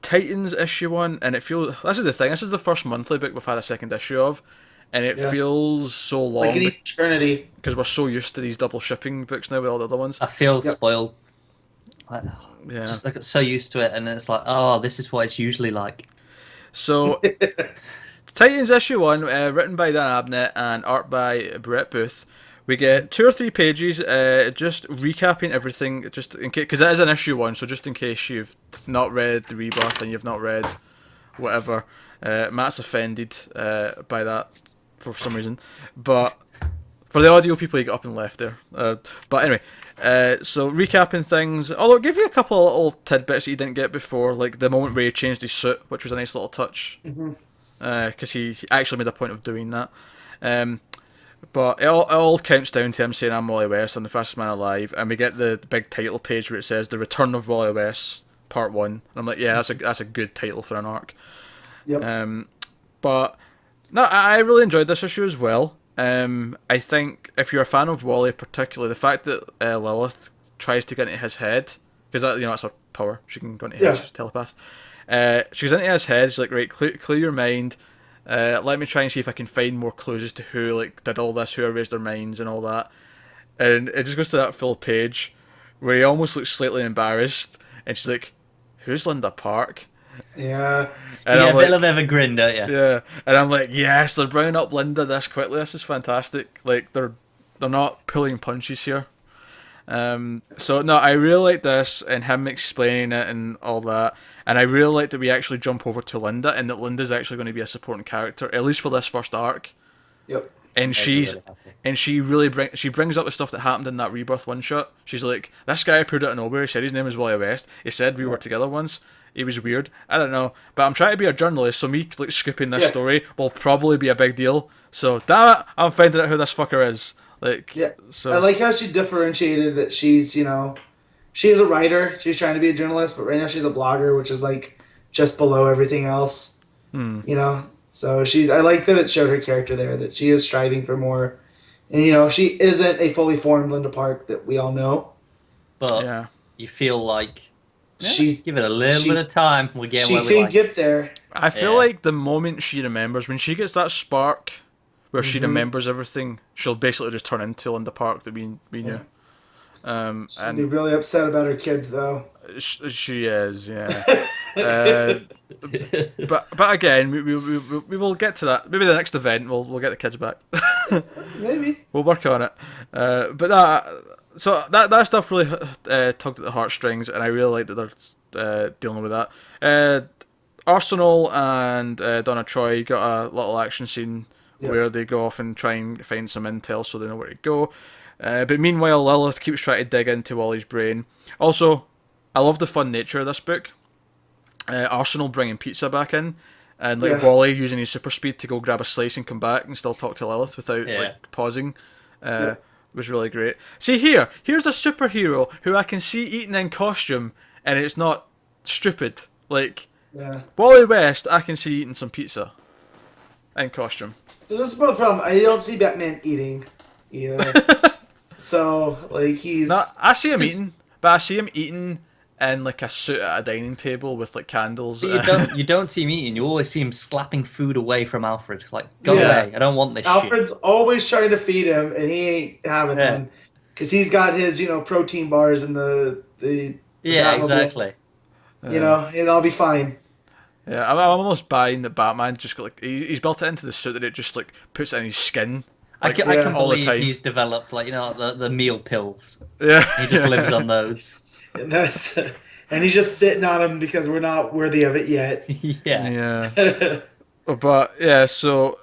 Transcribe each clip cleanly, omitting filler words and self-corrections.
Titans issue 1, and it feels... This is the thing, this is the first monthly book we've had a second issue of, and it feels so Like long an eternity. because we're so used to these double shipping books now with all the other ones. I feel Yep. spoiled. I, Yeah. I got so used to it, and it's like, oh, this is what it's usually like. So, Titans issue 1, written by Dan Abnett and art by Brett Booth. We get 2 or 3 pages, just recapping everything, just in case, because it is an issue 1, so just in case you've not read the Rebirth and you've not read whatever, Matt's offended by that for some reason, but for the audio people, he got up and left there. But anyway, so recapping things, although it gave you a couple of little tidbits that you didn't get before, like the moment where he changed his suit, which was a nice little touch, because he actually made a point of doing that. But it all counts down to him saying, "I'm Wally West, I'm the fastest man alive," and we get the big title page where it says "The Return of Wally West, Part 1." And I'm like, yeah, that's a good title for an arc. Yep. But no, I really enjoyed this issue as well. I think if you're a fan of Wally, particularly the fact that Lilith tries to get into his head, because that's her power, she can go into his telepath. She goes into his head. She's like, right, clear your mind. Let me try and see if I can find more clues as to who did all this, who erased their minds and all that. And it just goes to that full page where he almost looks slightly embarrassed, and she's like, "Who's Linda Park?" Yeah. And Yeah, I'm a like, bit of a grin, don't you? yeah, and I'm like, yes, they're bringing up Linda this quickly. This is fantastic. Like they're not pulling punches here. So no, I really like this and him explaining it and all that. And I really like that we actually jump over to Linda and that Linda's actually going to be a supporting character, at least for this first arc. Yep. And she really brings up the stuff that happened in that Rebirth one shot. She's like, this guy appeared out of nowhere. He said his name is Wally West. He said we were together once. He was weird. I don't know, but I'm trying to be a journalist, so me scooping this story will probably be a big deal. So damn it, I'm finding out who this fucker is. So I like how she differentiated that she's, she is a writer. She's trying to be a journalist, but right now she's a blogger, which is like just below everything else. So I like that it showed her character there, that she is striving for more. And, she isn't a fully formed Linda Park that we all know. But you feel like, She's give it a little bit of time, we'll get where we She can like. get there. I feel like the moment she remembers, when she gets that spark where she remembers everything, she'll basically just turn into Linda Park that we knew. She'll be really upset about her kids, though. She is, yeah. But again, we will get to that. Maybe the next event we'll get the kids back. Maybe. We'll work on it. But that stuff really tugged at the heartstrings, and I really like that they're dealing with that. Arsenal and Donna Troy got a little action scene where they go off and try and find some intel so they know where to go. But meanwhile, Lilith keeps trying to dig into Wally's brain. Also, I love the fun nature of this book. Arsenal bringing pizza back in, and Wally using his super speed to go grab a slice and come back and still talk to Lilith without pausing. Was really great. See here's a superhero who I can see eating in costume, and it's not stupid. Wally West, I can see eating some pizza in costume. So this is part of the problem. I don't see Batman eating either. So, he's... No, I see him eating, but I see him eating in a suit at a dining table with candles. But you don't see him eating. You always see him slapping food away from Alfred. Go away! I don't want this. Alfred's always trying to feed him, and he ain't having none because he's got his protein bars in the exactly. It'll be fine. Yeah, I'm almost buying that Batman just got he's built it into the suit that it just puts it in his skin. I can all the believe time. he's developed the meal pills. Yeah, he just lives on those. And and he's just sitting on them because we're not worthy of it yet. Yeah. But yeah, so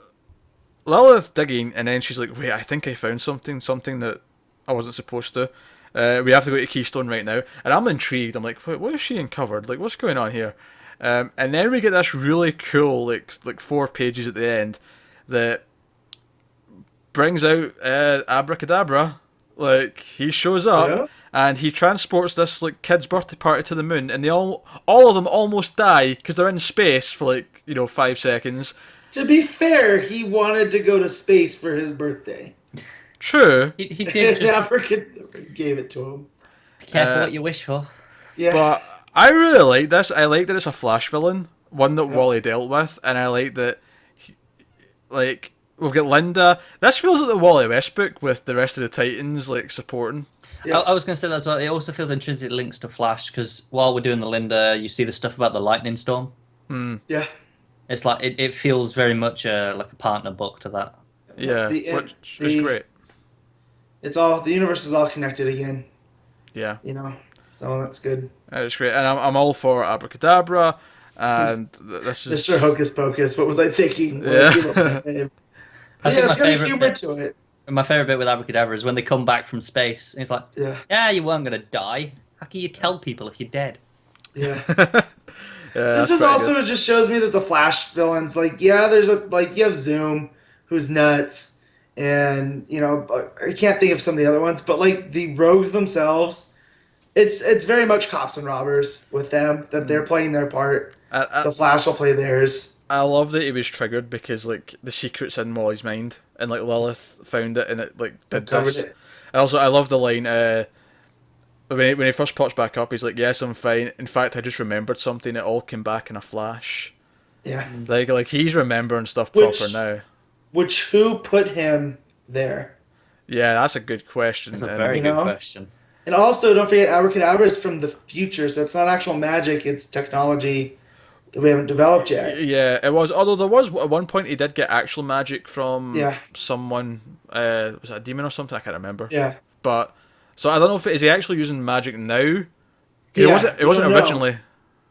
Lilith digging, and then she's like, "Wait, I think I found something that I wasn't supposed to. We have to go to Keystone right now." And I'm intrigued. I'm like, "Wait, what is she uncovered? What's going on here?" And then we get this really cool, 4 pages at the end that brings out Abracadabra. He shows up and he transports this kid's birthday party to the moon, and they all of them almost die because they're in space for 5 seconds. To be fair, he wanted to go to space for his birthday. True. He did just... Abracadabra gave it to him. Be careful what you wish for. Yeah. But I really like this. I like that it's a Flash villain, one that Wally dealt with, and I like that. Like we've got Linda. This feels like the Wally West book with the rest of the Titans like supporting. Yeah. I was going to say that as well. It also feels intrinsic links to Flash because while we're doing the Linda, you see the stuff about the lightning storm. Yeah. It's like it feels very much like a partner book to that. Yeah, which is great. It's all the universe is all connected again. Yeah, You know, so that's good. it's great, and I'm all for Abracadabra, and this is Mr. Hocus Pocus. What was I thinking? When Yeah. I came up with that name? I Yeah, think it's my got a favorite humor bit, to it. my favorite bit with Abracadabra is when they come back from space and it's like, Yeah. you weren't going to die. How can you tell people if you're dead? Yeah. Yeah, This that's is pretty also good. it just shows me that the Flash villains, like, yeah, there's a like you have Zoom, who's nuts, and you know I can't think of some of the other ones, but like the rogues themselves, it's very much cops and robbers with them that they're playing their part. The Flash will play theirs. I love that he was triggered because like the secret's in Molly's mind, and like Lilith found it and it like did Covered this. it. I love the line when he first pops back up. He's like, "Yes, I'm fine. In fact, I just remembered something. It all came back in a flash." Yeah. Like he's remembering stuff proper Which- now. Which who put him there? Yeah, that's a good question. It's a and- very You good know? question. And also, don't forget, Abracadabra is from the future, so it's not actual magic; it's technology that we haven't developed yet. Yeah, it was. Although there was at one point he did get actual magic from Yeah. someone. Was it a demon or something? I can't remember. Yeah. But so I don't know if is he actually using magic now? It Yeah, wasn't. It we wasn't don't know. originally.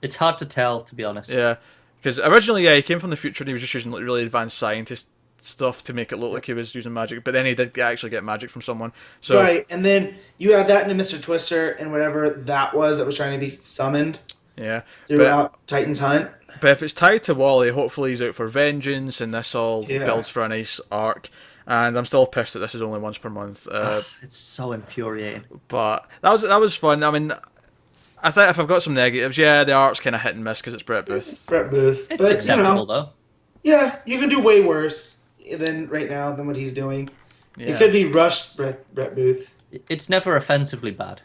It's hard to tell, to be honest. Yeah, because originally, he came from the future and he was just using like really advanced scientist stuff to make it look like he was using magic. But then he did actually get magic from someone. So Right, and then you add that into Mr. Twister and whatever that was trying to be summoned yeah, throughout Titan's Hunt. but if it's tied to Wally, hopefully he's out for vengeance, and this all Yeah. builds for a nice arc. And I'm still pissed that this is only once per month. It's so infuriating. But that was fun. I mean, I think if I've got some negatives, yeah, the art's kind of hit and miss because it's Brett Booth. Brett Booth. It's But, acceptable, though. Yeah, you can do way worse than right now than what he's doing. Yeah. It could be rushed Brett Booth. It's never offensively bad.